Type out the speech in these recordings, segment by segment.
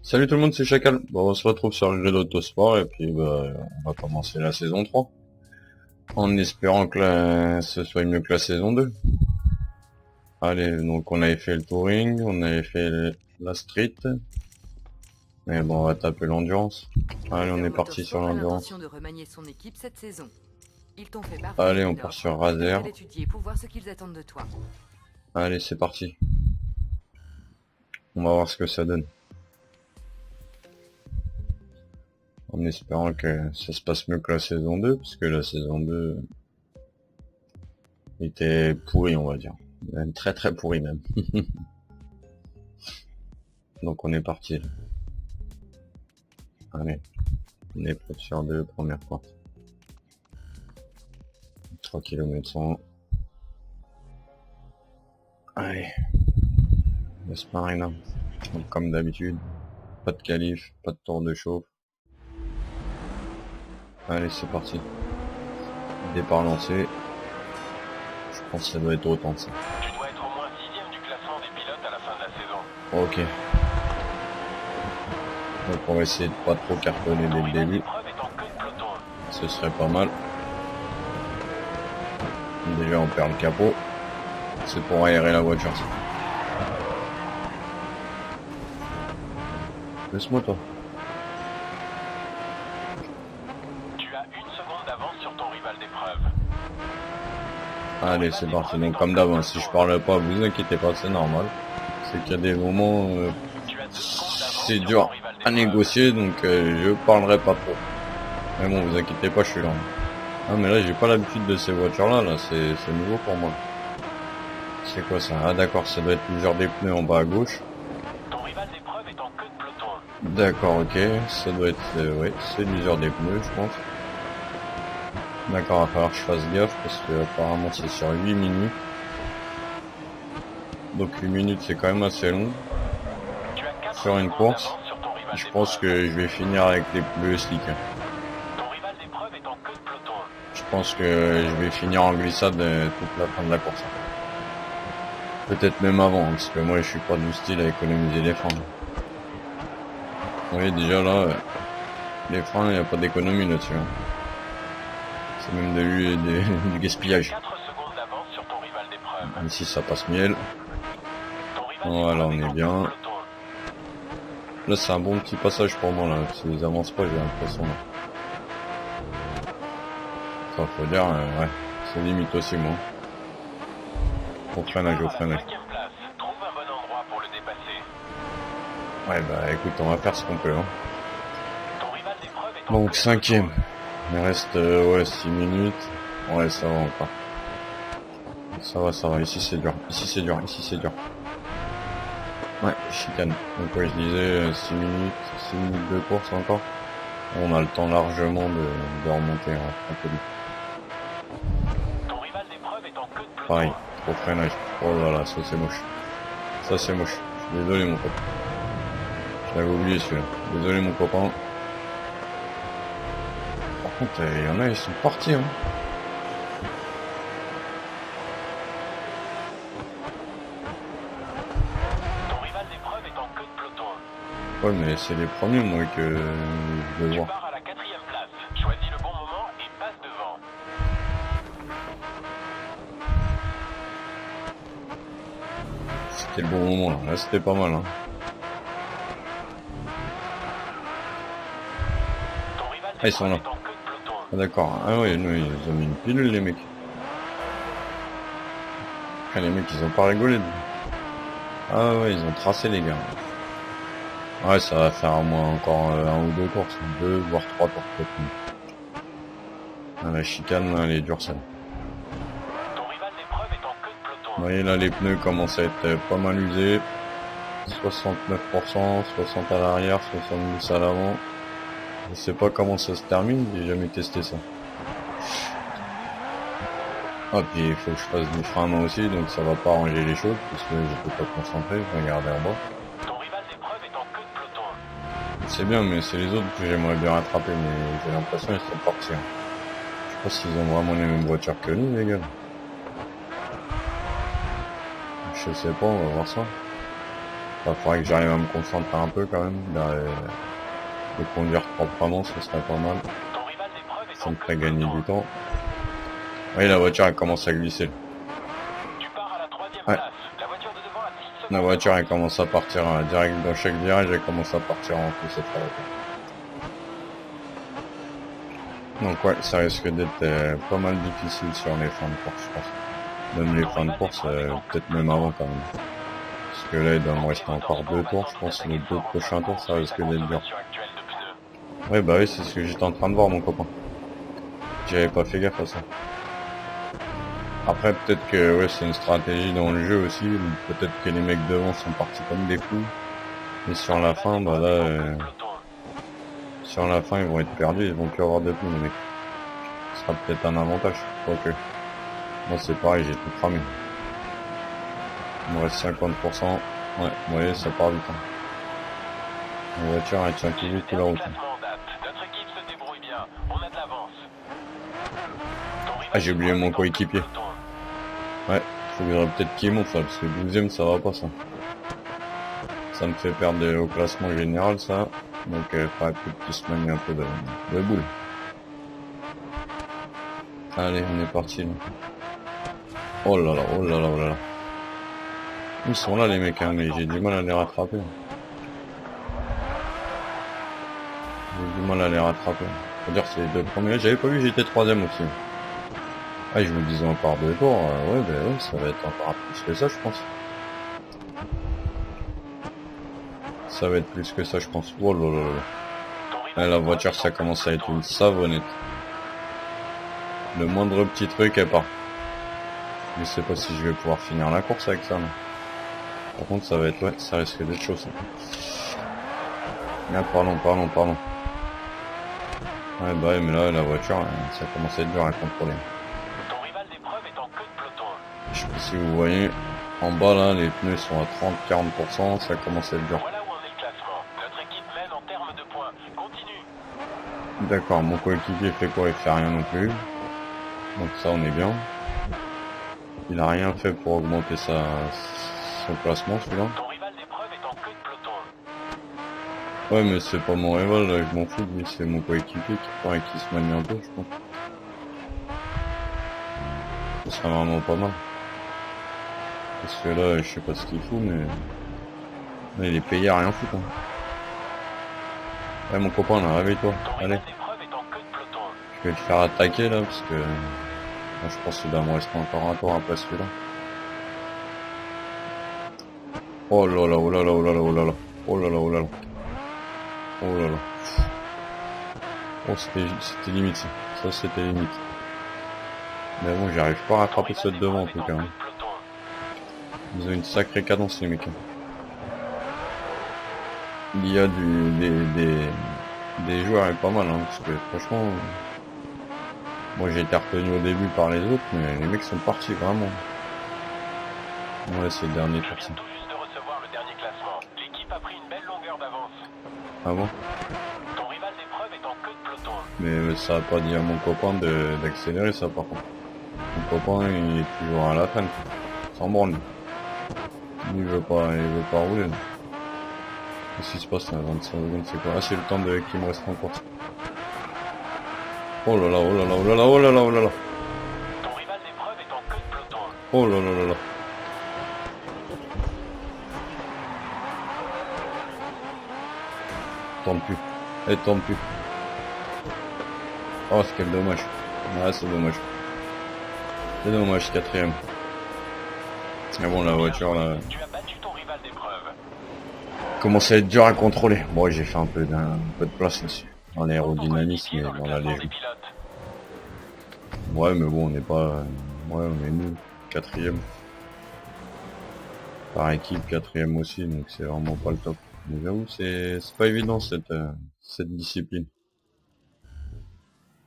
Salut tout le monde, c'est Chacal. Bon, on se retrouve sur le jeu d'Autosport et puis on va commencer la saison 3. En espérant que ce soit mieux que la saison 2. Allez, donc on avait fait le touring, on avait fait la street. Mais bon, on va taper l'endurance. Allez, on est parti sur l'endurance. De remanier son équipe cette saison. Ils t'ont fait Allez, on part sur Razer. Pour voir ce qu'ils attendent de toi. Allez, c'est parti. On va voir ce que ça donne. En espérant que ça se passe mieux que la saison 2, parce que la saison 2 était pourrie, on va dire. Même très très pourrie même. Donc on est parti. Allez, on est prêt sur 2, première porte. 3 km 100. Allez, laisse pas rien. Donc comme d'habitude, pas de qualif, pas de tour de chauffe. Allez, c'est parti. Départ lancé. Je pense que ça doit être autant de ça. Tu dois être au moins 6ème du classement des pilotes à la fin de la saison. Ok. Donc on va essayer de pas trop cartonner dès le début. Ce serait pas mal. Déjà on perd le capot. C'est pour aérer la voiture. Laisse-moi toi. Tu as 1 seconde d'avance sur ton rival d'épreuve. Allez, c'est parti. Donc comme d'avant, si je parle pas, vous inquiétez pas, c'est normal. C'est qu'il y a des moments, c'est dur à négocier, donc je parlerai pas trop. Mais bon, vous inquiétez pas, je suis là. Ah mais là, j'ai pas l'habitude de ces voitures-là, là, c'est nouveau pour moi. C'est quoi ça? Ah d'accord, ça doit être l'usure des pneus en bas à gauche. Ton rival d'épreuve est en queue de peloton. D'accord, ok, ça doit être, ouais, c'est l'usure des pneus, je pense. D'accord, il va falloir que je fasse gaffe parce que apparemment c'est sur 8 minutes. Donc 8 minutes c'est quand même assez long. Sur une course. Je pense que je vais finir avec les pneus slick. Ton rival d'épreuve est en queue de peloton. Je pense que je vais finir en glissade toute la fin de la course. Peut-être même avant, parce que moi je suis pas du style à économiser les freins. Vous voyez déjà là, les freins, il n'y a pas d'économie là-dessus. C'est même du gaspillage. 4 secondes d'avance sur ton rival d'épreuve. Ici ça passe miel. Voilà, on est bien. Là c'est un bon petit passage pour moi là. Si ils avancent pas, j'ai l'impression là. Ça faut dire, ouais, c'est limite aussi moi. Au freinage. Trouve un bon endroit pour le dépasser. Ouais bah écoute, on va faire ce qu'on peut. Ton rival d'épreuve est en Donc queue de 5ème. Il reste ouais 6 minutes. Ouais ça va encore. Ça va, ici c'est dur. Ici c'est dur. Ouais, chicane. Donc ouais je disais 6 minutes de course encore. On a le temps largement de remonter un peu vite. Ton rival d'épreuve est en queue de peloton. Pareil, trop freinage. Oh là là, ça c'est moche. Ça c'est moche. Je suis désolé mon pote. Je l'avais oublié celui-là. Désolé mon copain. Par contre, il y en a, ils sont partis. Ton rival d'épreuve est en queue de peloton. Ouais, mais c'est les premiers, moi, que je veux Tu voir. pars à la 4ème place. Choisis le bon moment et passe devant. C'était le bon moment, là. Là, c'était pas mal, Ton rival Ah, ils sont là. d'épreuve est en queue de peloton. Ah, d'accord. Ah ouais, nous, ils ont mis une pilule, les mecs. Ah, les mecs, ils ont pas rigolé. Ah ouais, ils ont tracé, les gars. Ouais, ça va faire au moins encore 1 ou 2 courses. 2, voire 3 tours, peut-être. Ah, la chicane, elle est dure, celle. Ton rival d'épreuve est en queue de peloton. Vous voyez, là, les pneus commencent à être pas mal usés. 69%, 60 à l'arrière, 70 à l'avant. Je sais pas comment ça se termine, j'ai jamais testé ça. Ah, puis il faut que je fasse du frein à main aussi, donc ça va pas arranger les choses, parce que je peux pas me concentrer, je vais regarder en bas. Ton rival d'épreuve est en queue de peloton. C'est bien, mais c'est les autres que j'aimerais bien rattraper, mais j'ai l'impression qu'ils sont partis. Je sais pas s'ils ont vraiment les mêmes voitures que nous, les gars. Je sais pas, on va voir ça. Il faudrait que j'arrive à me concentrer un peu quand même. De conduire proprement, ce serait pas mal. Ton rival d'épreuve est Ça en me queue ferait de gagner peloton. du temps. Oui, la voiture elle commence à glisser. Tu pars à la 3e Ouais. place. La voiture de devant a 6 secondes. La voiture elle commence à partir direct dans chaque virage, elle commence à partir en plus cette fois. Donc ouais, ça risque d'être pas mal difficile sur les fins de course, je pense. Même les fins de course, peut-être même avant quand même. Parce que là, il doit me rester encore 2 tours, je pense. Les 2 prochains tours, ça risque d'être dur. Ouais, bah oui, c'est ce que j'étais en train de voir, mon copain. J'avais pas fait gaffe à ça. Après, peut-être que ouais, c'est une stratégie dans le jeu aussi. Peut-être que les mecs devant sont partis comme des fous. Et sur la fin, bah là, sur la fin, ils vont être perdus. Ils vont plus avoir de pneus, les mecs. Ce sera peut-être un avantage. Quoique. Moi, c'est pareil, j'ai tout cramé. Il me reste 50%. Ouais, vous voyez, ça part vite. Hein. La voiture, elle tient plus vite que la route. Hein. Notre équipe se débrouille bien. On a de l'avance. Ah, j'ai oublié mon coéquipier. Ouais, faudrait peut-être qu'il monte là, parce que 12ème ça va pas ça. Ça me fait perdre au classement général ça. Donc faudrait peut-être qu'il se manie un peu de boule. Allez, on est parti là. Oh là là, oh là là, oh là là. Ils sont là les mecs, hein, mais j'ai du mal à les rattraper. J'ai du mal à les rattraper. Faut dire c'est les 2 premiers. J'avais pas vu, j'étais 3ème aussi. Ah, je vous le disais encore 2 tours. Ouais, bah ouais, ça va être encore plus que ça, je pense. Ça va être plus que ça, je pense. Oh là là là. Ah, la voiture, ça commence à être une savonnette. Le moindre petit truc, elle part. Je sais pas si je vais pouvoir finir la course avec ça. Non. Par contre, ça va être, ouais, ça risque d'être chaud, ça. Ah, pardon. Ouais, bah ouais, mais là, la voiture, ça commence à être dur à contrôler. Ton rival d'épreuve est en queue de peloton. Je sais pas si vous voyez, en bas là, les pneus sont à 30-40%, ça commence à être dur. Voilà où en est le classement. Notre équipe mène en termes de points. Continue. D'accord, mon coéquipier fait quoi? Il fait rien non plus. Donc ça, on est bien. Il a rien fait pour augmenter son classement, celui-là. Ton rival d'épreuve est en queue de peloton. Ouais, mais c'est pas mon rival, là, je m'en fous, lui, c'est mon coéquipier qui se manie un peu, je pense. Ce serait vraiment pas mal. Parce que là, je sais pas ce qu'il fout, mais... Là, il est payé à rien foutre, hein. Ouais, mon copain, là, réveille-toi. Ton Allez, rival d'épreuve est en queue de peloton. je vais te faire attaquer, là, parce que... Moi, je pense qu'il doit me rester encore un tour après celui-là. Oh là là, oh là là, oh là là, oh là là. Oh là là, oh là là. Oh là là. Oh, c'était limite, ça. Ça, c'était limite. Mais bon, j'arrive pas à rattraper ceux de devant, en tout cas. Hein. Ils ont une sacrée cadence, les mecs. Il y a des joueurs est pas mal, hein, parce que franchement... Moi, j'ai été retenu au début par les autres, mais les mecs sont partis, vraiment. Ouais, c'est le dernier tour, ça. Tout juste de recevoir le dernier classement. L'équipe a pris une belle longueur d'avance. Ah bon? Ton rival d'épreuve est en queue de peloton. Mais ça a pas dit à mon copain d'accélérer, ça, par contre. Mon copain, il est toujours à la fin. Sans branle. Il veut pas rouler, là. Qu'est-ce qui se passe, là? 25 secondes, c'est quoi? Ah, c'est le temps qu'il me reste en course. Oh là là, oh là là, oh là là, oh là là, oh là là. Ton rival d'épreuve est en queue de peloton. Oh là là là là. Tombe plus. Elle tombe plus. Oh, c'est quel dommage. Ah, c'est dommage. C'est dommage, 4ème. Mais bon, la voiture, là... Tu as battu ton rival d'épreuve. commence à être dur à contrôler. Bon, j'ai fait un peu de place là-dessus. Dans l'aérodynamisme et dans la léger. Ouais, mais bon, on n'est pas... Ouais, on est nul. 4ème. Par équipe, 4ème aussi, donc c'est vraiment pas le top. Mais j'avoue, c'est pas évident cette discipline.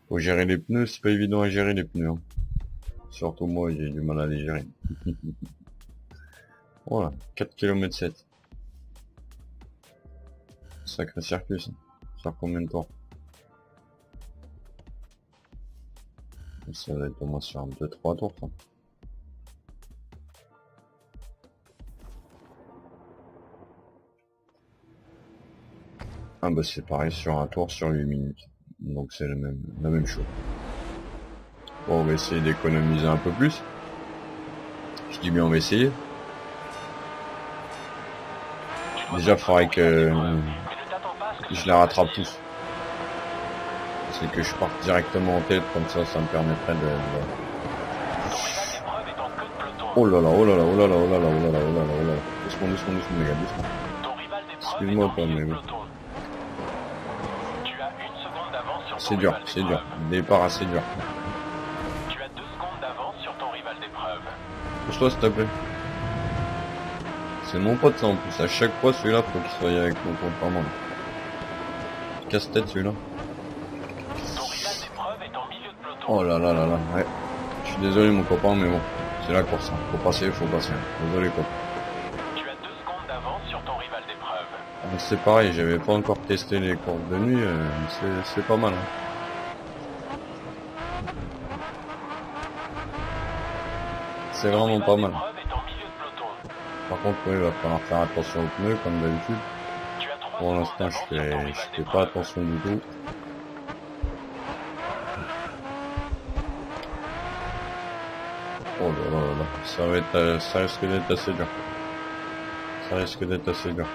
Faut gérer les pneus, c'est pas évident à gérer les pneus. Hein. Surtout moi, j'ai du mal à les gérer. Voilà, 4 km 7. Sacré circuit ça. Sur combien de temps? Ça va être au moins sur 2-3 tours ça. Ah bah c'est pareil sur un tour sur 8 minutes. Donc c'est la même chose. Bon, on va essayer d'économiser un peu plus. Je dis bien on va essayer. Déjà il faudrait que je les rattrape tous. C'est que je parte directement en tête, comme ça me permettrait de... Oh là là, oh là là, oh là là, oh là là, oh là là, oh là là, oh là là. Doucement, doucement, doucement, les gars, doucement. Excuse-moi pas, mais bon. C'est dur, c'est dur. Départ assez dur. Tu as 2 secondes d'avance sur ton rival d'épreuve. Pousse-toi s'il te plaît. C'est mon pote ça en plus. À chaque fois celui-là faut qu'il soit avec mon compte. Casse-tête celui-là. Ton rival d'épreuve est en milieu de peloton. Oh là là là là, ouais. Je suis désolé mon copain, mais bon. C'est la course, hein. Faut passer, faut passer. Désolé quoi. Tu as 2 secondes d'avance sur ton rival d'épreuve. C'est pareil, j'avais pas encore testé les courses de nuit, c'est pas mal. Hein. C'est vraiment pas mal. Par contre, oui, il va falloir faire attention aux pneus comme d'habitude. Pour l'instant, je fais pas attention du tout. Oh là là là là, ça risque d'être assez dur. Ça risque d'être assez dur.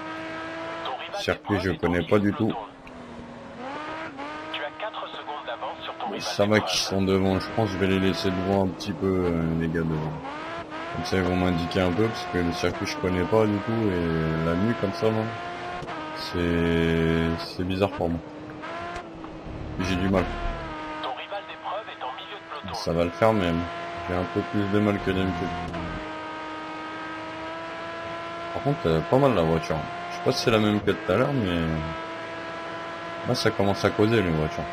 Circuit, je connais pas du tout. Mais ça va qu'ils sont devant. Je pense que je vais les laisser devant un petit peu, les gars devant. Comme ça, ils vont m'indiquer un peu parce que le circuit, je connais pas du tout et la nuit comme ça, non. C'est bizarre pour moi. J'ai du mal. Ça va le faire, mais j'ai un peu plus de mal que d'habitude. Par contre, pas mal la voiture. Je sais pas si c'est la même que tout à l'heure, mais là, ça commence à causer les voitures.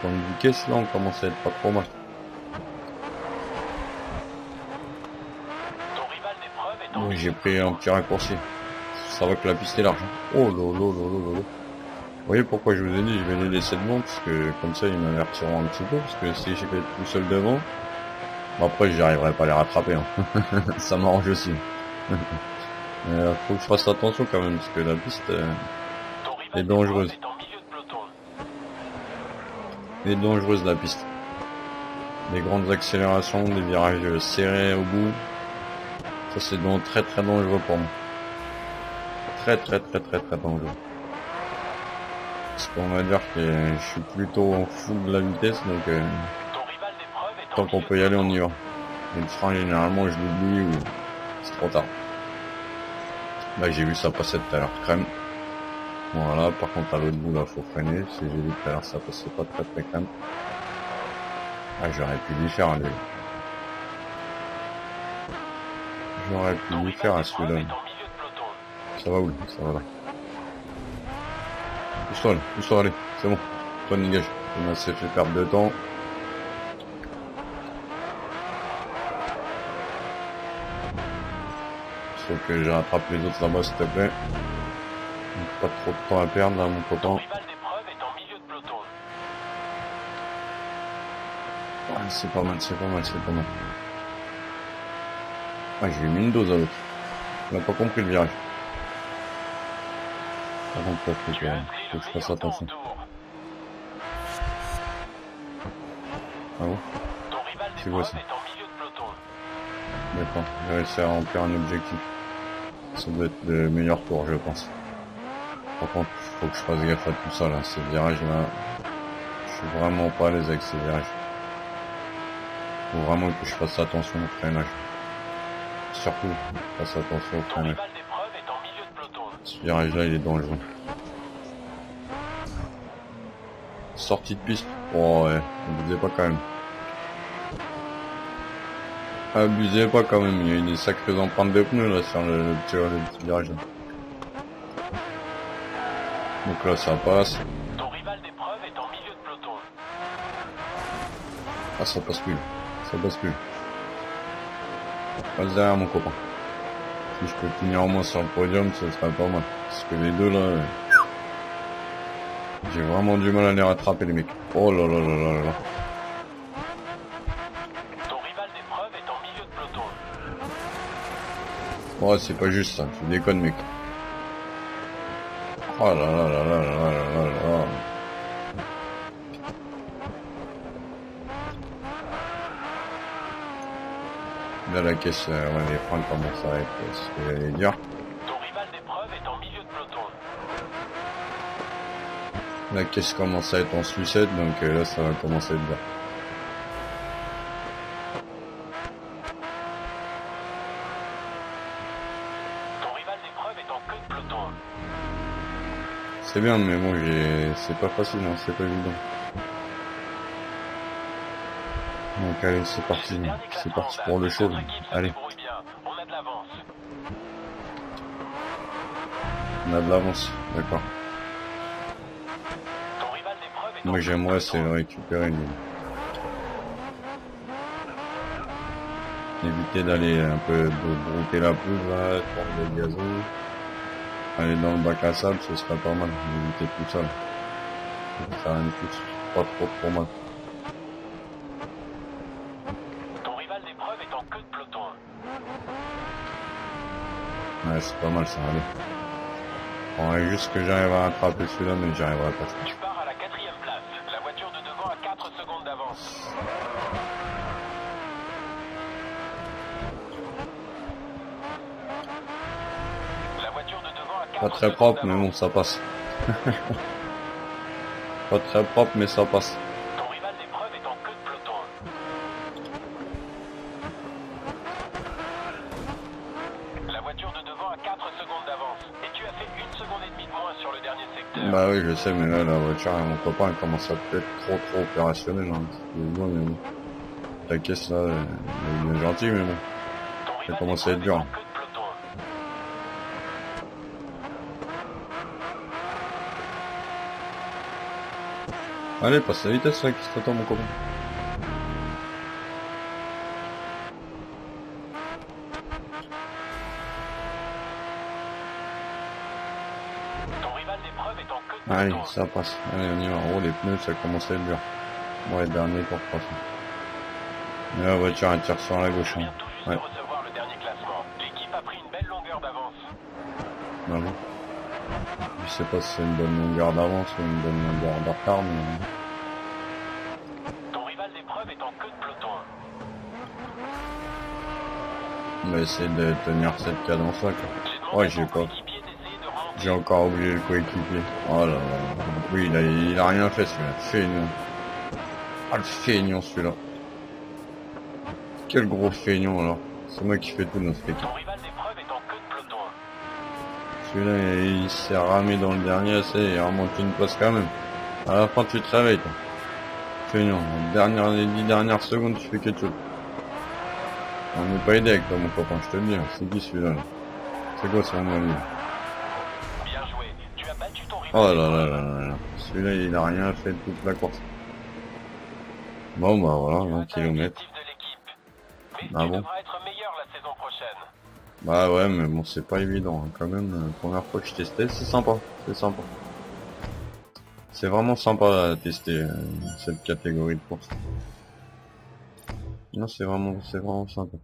Dans le caisse, là, on commence à être pas trop mal. Oui, j'ai pris un petit raccourci. Ça va que la piste est large. Oh lolo lolo lolo. Vous voyez pourquoi je vous ai dit je vais les laisser devant, parce que comme ça ils m'avertiront un petit peu, parce que si j'étais tout seul devant, bon, après j'y arriverai pas à les rattraper. Hein. Ça m'arrange aussi. Faut que je fasse attention quand même, parce que la piste est dangereuse. Elle est dangereuse la piste. Des grandes accélérations, des virages serrés au bout. Ça c'est donc très très dangereux pour moi. Très dangereux. Parce qu'on va dire que je suis plutôt fou de la vitesse, donc tant qu'on peut y aller on y va. Et le frein généralement je l'oublie ou c'est trop tard. Là j'ai vu ça passer tout à l'heure crème. Voilà, par contre à l'autre bout là faut freiner. Si j'ai vu tout à l'heure ça passait pas très crème. Ah j'aurais pu lui faire lui. J'aurais pu lui faire à celui-là. Ça va où? Ça va là. Pousse-toi, allez, c'est bon. Toi, dégage. On s'est fait perdre de temps. Sauf que je rattrape les autres là-bas, s'il te plaît. Pas trop de temps à perdre là, mon copain. Ah, c'est pas mal. Ah, j'ai mis une dose à l'autre. On n'a pas compris le virage. Par contre, faut que je fasse attention. Ah bon? C'est quoi ça? D'accord, j'ai réussi à remplir un objectif. Ça doit être le meilleur tour, je pense. Par contre, faut que je fasse gaffe à tout ça là, ces virages là. Je suis vraiment pas à l'aise avec ces virages. Faut vraiment que je fasse attention au freinage. Surtout, fasse attention au freinage. Ce virage là il est dangereux. Sortie de piste. Oh ouais, abusez pas quand même. Abusez pas quand même, il y a eu des sacrées empreintes de pneus là sur le petit virage là. Donc là ça passe. Ah ça passe plus. Passe derrière mon copain. Si je peux finir au moins sur le podium, ce serait pas mal. Parce que les deux là, j'ai vraiment du mal à les rattraper les mecs. Oh là là là là là. Ouais, c'est pas juste ça, tu déconnes mec. Oh là là là là là là là là. Là, la caisse, ouais, les freins commencent à être ce que j'allais dire. Ton rival d'épreuve est en milieu de peloton. La caisse commence à être en sucette, donc là, ça va commencer à être bien. Ton rival d'épreuve est en queue de peloton. C'est bien, mais bon, c'est pas facile, hein, c'est pas évident. Donc allez, c'est parti pour le show. Allez, On a de l'avance. on a de l'avance, d'accord. Ton rival d'épreuve est en Moi queue de j'aimerais c'est peloton. le récupérer, lui. Éviter d'aller un peu brouter la pelouse, là, prendre le gazon. Aller dans le bac à sable, ce serait pas mal, éviter tout ça. Ça rien de plus, pas trop mal. Ton rival d'épreuve est en queue de peloton. Ouais, c'est pas mal ça, allez. Faudrait juste que j'arrive à attraper celui-là, mais j'y arriverai pas. Tu pars à la 4e place. La voiture de devant a 4 secondes d'avance. La voiture de devant a 4 Pas très secondes propre, mais d'avance. bon, ça passe. Pas très propre, mais ça passe. Ton rival d'épreuve est en queue de peloton. La voiture de devant a 4 secondes d'avance. Et tu as fait 1 seconde et demie de moins sur le dernier secteur. Bah oui, je sais, mais là, la voiture, mon copain, elle commence à être trop opérationnelle, hein. Excusez-moi, mais bon. La caisse, là, elle est bien gentille, mais bon. Ton rival commence à être d'épreuve dur. est en queue de peloton. Allez, passe la vitesse, là, qui se t'attend, mon copain. Ton rival d'épreuve est en queue de Allez, peloton. ça passe. Allez, on y va. Oh, les pneus, ça commence à être dur. Ouais, dernier tour, de toute façon. Et la voiture, elle tire sur la gauche, Tu hein. viens tout juste Ouais. de recevoir le dernier classement. L'équipe a pris une belle longueur d'avance. Bah bon. Je sais pas si c'est une bonne longueur d'avance ou une bonne longueur de retard, mais... Ton rival d'épreuve est en queue de peloton. On va essayer de tenir cette cadence-là, quoi. J'ai demandé Ouais, à j'ai ton pas. coéquipier d'essayer de remonter. J'ai encore oublié le coéquipier. Oh là là. Oui, il a rien fait, celui-là. Feignant. Ah, le feignant, celui-là. Quel gros feignant, alors. C'est moi qui fais tout notre équipe. Ton rival d'épreuve est en queue de peloton. Celui-là, il s'est ramé dans le dernier essai, il remonte une place quand même. À la fin, tu te réveilles, toi. Feignant. Les 10 dernières secondes, tu fais quelque chose. On n'est pas aidé avec toi, mon copain, je te le dis. C'est qui celui-là, là? C'est quoi son nom, lui? Bien joué. Tu as battu ton rival. Oh là là là là là. Celui-là, il a rien fait de toute la course. Bon, bah voilà, Tu as 20 atteint km. l'objectif de l'équipe. Mais Ah tu bon? devras être meilleur la saison prochaine. Bah ouais, mais bon, c'est pas évident, hein. Quand même, première fois que je testais, c'est sympa, c'est sympa. C'est vraiment sympa à tester cette catégorie de course. Non, c'est vraiment sympa.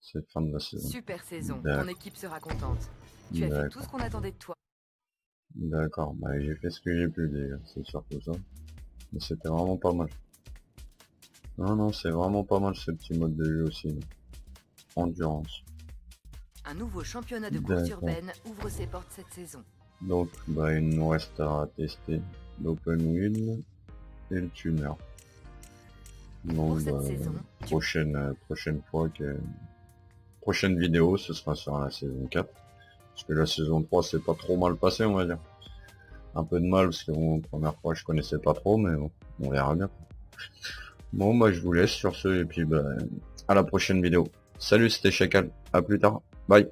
Cette fin de la saison. Super saison. D'accord. Ton équipe sera contente. Tu as fait tout ce qu'on attendait de toi. D'accord, bah j'ai fait ce que j'ai pu déjà, c'est surtout ça. Mais c'était vraiment pas mal. Non, c'est vraiment pas mal ce petit mode de jeu aussi, là. Endurance. Un nouveau championnat de course D'accord. urbaine ouvre ses portes cette saison. Donc, bah, il nous restera à tester l'open wheel et le tuner. Donc, Pour cette bah, saison, prochaine vidéo, ce sera sur la saison 4. Parce que la saison 3, c'est pas trop mal passé, on va dire. Un peu de mal, parce que bon, première fois, je connaissais pas trop, mais bon, on verra bien. Bon, bah, je vous laisse sur ce, et puis, bah, à la prochaine vidéo. Salut, c'était Chacal. À plus tard. Bye.